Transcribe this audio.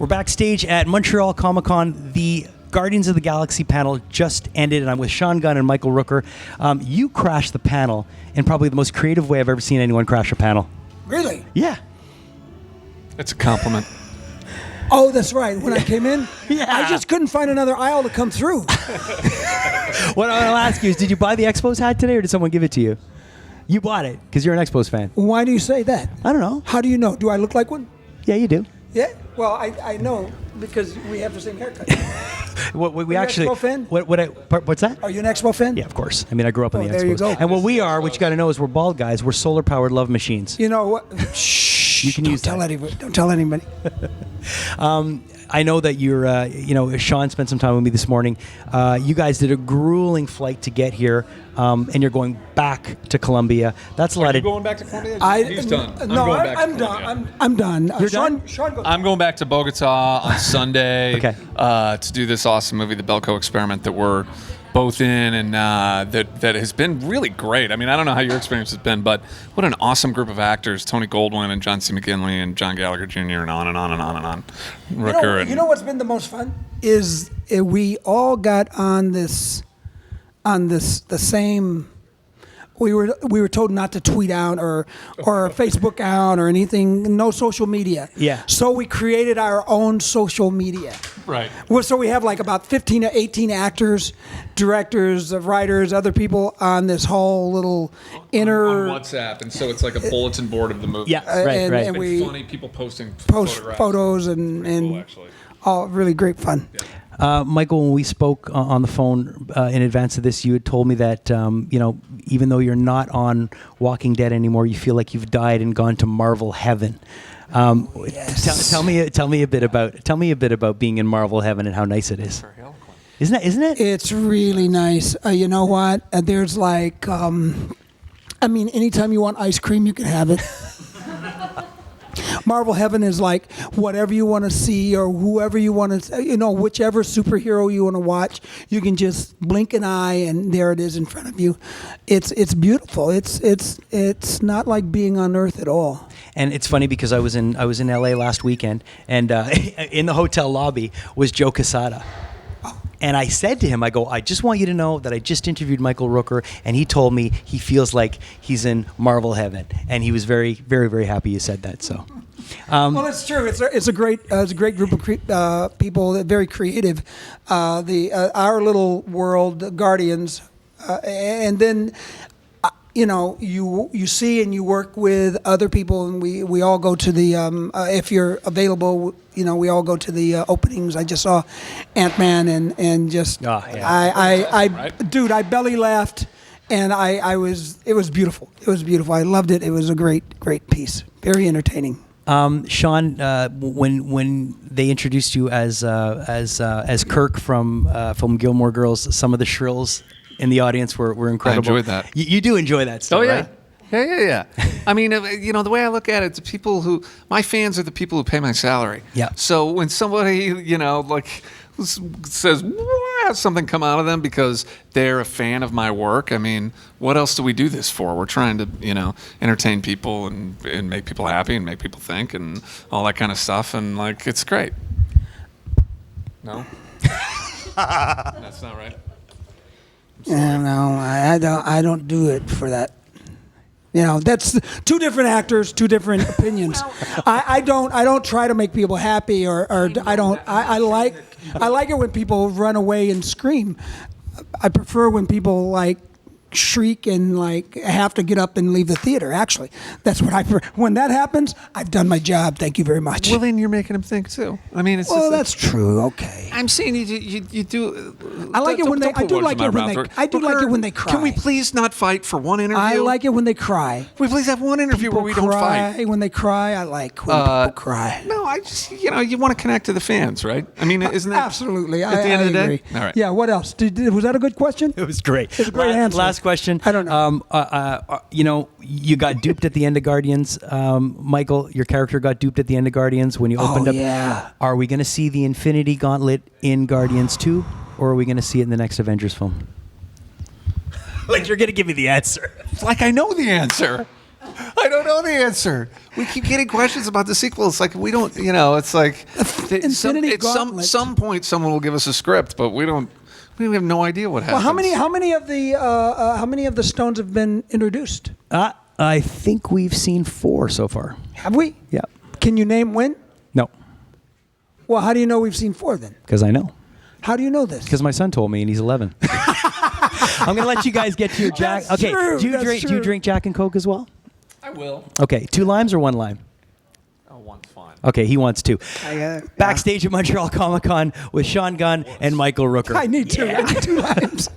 We're backstage at Montreal Comiccon. The Guardians of the Galaxy panel just ended, and I'm with Sean Gunn and Michael Rooker. You crashed the panel in probably the most creative way I've ever seen anyone crash a panel. Really? Yeah. It's a compliment. Oh, that's right. When I came in, Yeah. I just couldn't find another aisle to come through. What I'll ask you is, did you buy the Expos hat today, or did someone give it to you? You bought it because you're an Expos fan. Why do you say that? I don't know. How do you know? Do I look like one? Yeah, you do. Yeah. Well, I know because we have the same haircut. We an actually. Expo fan? What's that? Are you an Expo fan? Yeah, of course. I mean, I grew up in the Expos. there you go. And what we are, what you got to know is we're bald guys. We're solar-powered love machines. You know what? Shh. You can use tell that. anybody. Don't tell anybody. I know that you're, Sean spent some time with me this morning. You guys did a grueling flight to get here, and you're going back to Colombia. That's a lot of. Going back to Colombia? He's done. I'm done. I'm done. You're Sean, done? Sean goes. I'm going back to Bogota on Sunday Okay. To do this awesome movie, The Belko Experiment, that we're both in, and that has been really great. I mean, I don't know how your experience has been, but what an awesome group of actors: Tony Goldwyn and John C. McGinley and John Gallagher Jr. and on and on and on and on. Rooker. You know what's been the most fun is we all got on the same. We were told not to tweet out or Facebook out or anything. No social media. Yeah. So we created our own social media. Right. Well, so we have like about 15 to 18 actors, directors, writers, other people on this whole little inner on WhatsApp, and so it's like a bulletin board of the movie. Yeah, right. and It's been we funny, people posting post photographs. photos Pretty cool, actually. all really great fun. Michael, when we spoke on the phone in advance of this, you had told me that even though you're not on Walking Dead anymore, you feel like you've died and gone to Marvel heaven. Yes. Tell me a bit about being in Marvel heaven and how nice it is. Isn't it? It's really nice. You know what? There's like, anytime you want ice cream, you can have it. Marvel Heaven is like whatever you want to see or whoever you want to, whichever superhero you want to watch, you can just blink an eye and there it is in front of you. It's beautiful. It's not like being on Earth at all. And it's funny because I was in LA last weekend, and in the hotel lobby was Joe Quesada. And I said to him, I just want you to know that I just interviewed Michael Rooker, and he told me he feels like he's in Marvel heaven, and he was very, very, very happy you said that. So, well, it's true. It's a great group of people, that very creative. Our little world, the Guardians, and then. You see and you work with other people, and we all go to the if you're available, we all go to the openings. I just saw Ant-Man and just dude, I belly laughed, and it was beautiful. It was beautiful. I loved it. It was a great piece. Very entertaining. Sean, when they introduced you as Kirk from Gilmore Girls, some of the shrills in the audience were incredible. I enjoyed that. You do enjoy that stuff, right? Yeah. I mean, the way I look at it, my fans are the people who pay my salary. Yeah. So when somebody, says, has something come out of them because they're a fan of my work, I mean, what else do we do this for? We're trying to, entertain people and make people happy and make people think and all that kind of stuff. And, it's great. No? That's not right. No, I don't do it for that. That's two different actors, two different opinions. I don't try to make people happy, or I don't. I like it when people run away and scream. I prefer when people shriek and have to get up and leave the theater. Actually, that's what I prefer. When that happens, I've done my job. Thank you very much. Well, then you're making them think too. I mean, that's true. Okay. I'm saying you do. I like it when they. I do like it when they cry. Can we please not fight for one interview? I like it when they cry. Can we please have one interview where we don't fight? When they cry, I like when people cry. No, I just you want to connect to the fans, right? I mean, isn't that absolutely? At the end of the agree. day, all right. Yeah. What else? Was that a good question? It was great. It's a great answer. Last question. I don't know. You got duped at the end of Guardians. Michael, your character got duped at the end of Guardians when you opened up. Yeah. Are we going to see the Infinity Gauntlet in Guardians 2, or are we going to see it in the next Avengers film? You're going to give me the answer. I know the answer. I don't know the answer. We keep getting questions about the sequel. It's like we don't, it's like some point someone will give us a script, but we have no idea what happens. Well, how many of the stones have been introduced? I think we've seen 4 so far. Have we? Yeah. Can you name when? No. Well, how do you know we've seen 4 then? Because I know. How do you know this? Because my son told me, and he's 11. I'm going to let you guys get to your Jack. That's Okay. true, Do you that's true. drink Jack and Coke as well? I will. Okay. 2 limes or 1 lime? Oh, one's fine. Okay, he wants 2. Yeah. Backstage at Montreal Comic Con with Sean Gunn and Michael Rooker. I need 2. I need 2 limes.